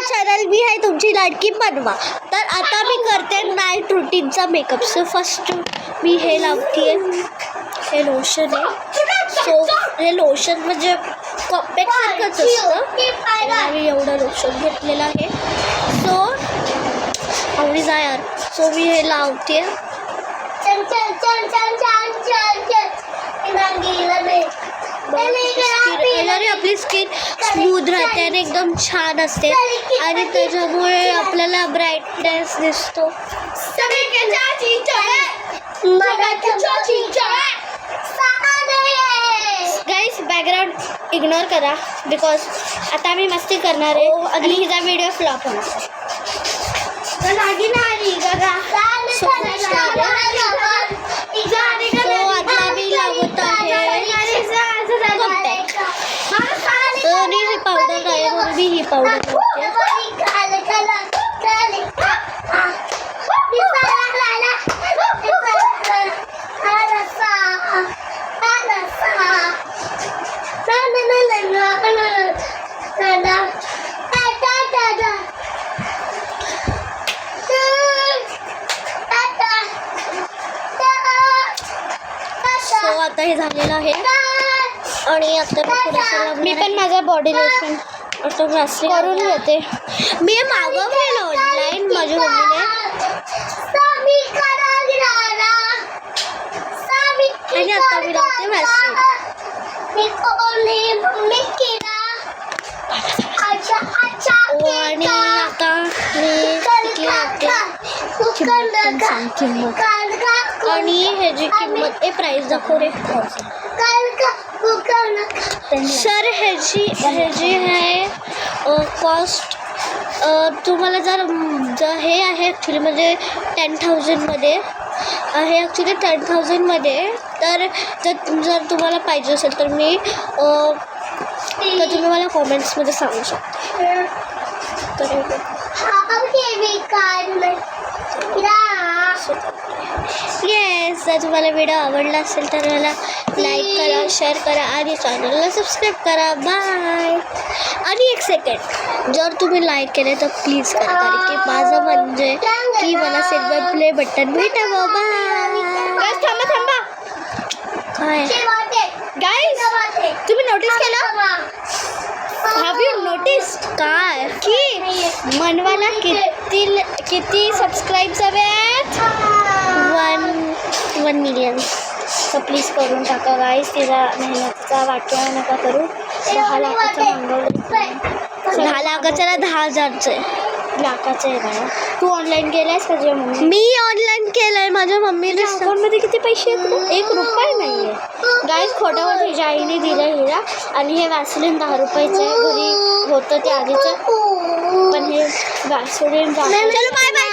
Channel मी आहे तुमची लाडकी पनवा. तर आता मी करते नाईट रुटीनचा मेकअप. सो फर्स्ट मी हे लावते, हे लोशन आहे. सो हे लोशन म्हणजे कॉम्पॅक्टसारखंच असतं. मी एवढं लोशन घेतलेलं आहे. सो आवडी जा यार. सो मी हे लावते. आपली स्किन स्मूथ राहते आणि एकदम छान असते आणि त्याच्यामुळे आपल्याला ब्राईटनेस दिसतो. गाईस बॅकग्राऊंड इग्नोर करा बिकॉज आता आम्ही मस्ती करणार आहे आणि हिचा व्हिडिओ फ्लॉप होणार. सो आता मी लावत आहे आणि ही पावडर आहे म्हणून मी ही पावडर आता हे झालेलं आहे. आणि आता मी पण माझा बॉडी लोशन करून घेते. मी मागवलेलं ऑनलाईन माझ्या मम्मीने आणि आता मी लावते वॅसलीन. आणि आता मी किंमत आणि ह्याची किंमत ए प्राईस दाखव रे. सर ह्याची आहे कॉस्ट तुम्हाला जर हे आहे ॲक्च्युली म्हणजे 10,000मध्ये आहे. ॲक्च्युली 10,000मध्ये तर जर तुम्हाला पाहिजे असेल तर मी तर तुम्ही मला कॉमेंट्समध्ये सांगू शकता. तर येस जर तुम्हाला व्हिडिओ आवडला असेल तर मला लाईक करा, शेअर करा आणि चॅनलला सबस्क्राईब करा. बाय. आणि एक सेकंड, जर तुम्ही लाईक केले तर प्लीज करा कारण की माझं म्हणजे की मला सिल्वर प्ले बटन भेटावं. बाय. थांबा काय गाईज तुम्ही नोटीस केलं? हॅव यू नोटीस काय की मनवाला किती सबस्क्राईब्स हवे आहेत? 1 मिलियन. तर प्लीज करून टाका गाईज. तिचा मेहनतीचा वाटोळा नका करू. 10 लाखाचं मागवलं. 10 लाखाचं 10,000चं आहे. लाखाचं आहे बाळा. तू ऑनलाईन केलं आहेस का? मी ऑनलाईन केलं आहे. माझ्या मम्मीने अकाउंटमध्ये किती पैसे आहेत? 1 रुपया नाही आहे गाईज. खोट्यावर तिच्या आईने दिलं हिला. आणि हे वॅसलीन 10 रुपयाचं आहे. घरी होतं ते आधीचं पण हे वॅसलीन. चलो बाय बाय.